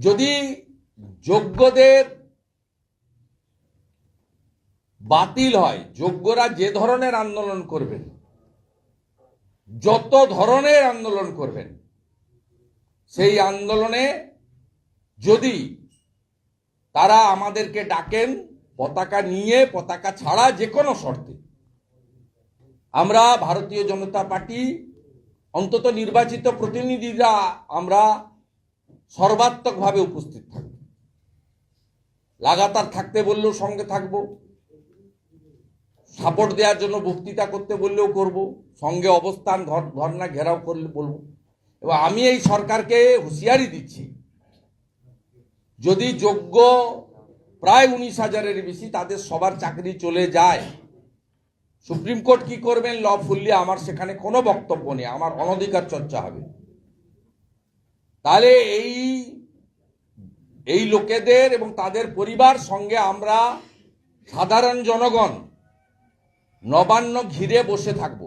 যদি যোগ্যদের বাতিল হয়, যোগ্যরা যে ধরনের আন্দোলন করবেন, যত ধরনের আন্দোলন করবেন, সেই আন্দোলনে যদি তারা আমাদেরকে ডাকেন পতাকা নিয়ে, পতাকা ছাড়া যে কোনো শর্তে, আমরা ভারতীয় জনতা পার্টি অন্তত নির্বাচিত প্রতিনিধিরা আমরা সর্বাত্মকভাবে উপস্থিত থাকব। লাগাতার থাকতে বললেও সঙ্গে থাকব, সাপোর্ট দেওয়ার জন্য বক্তৃতা করতে বললেও করব, সঙ্গে অবস্থান ধর্ণা ঘেরাও করলে বলবো। এবং আমি এই সরকারকে হুঁশিয়ারি দিচ্ছি, যদি যোগ্য প্রায় 19,000-এর বেশি তাদের সবার চাকরি চলে যায়, সুপ্রিম কোর্ট কি করবেন লফুল্লি আমার সেখানে কোনো বক্তব্য নেই, আমার অনধিকার চর্চা হবে। তাহলে এই লোকেদের এবং তাদের পরিবার সঙ্গে আমরা সাধারণ জনগণ নবান্ন ঘিরে বসে থাকব।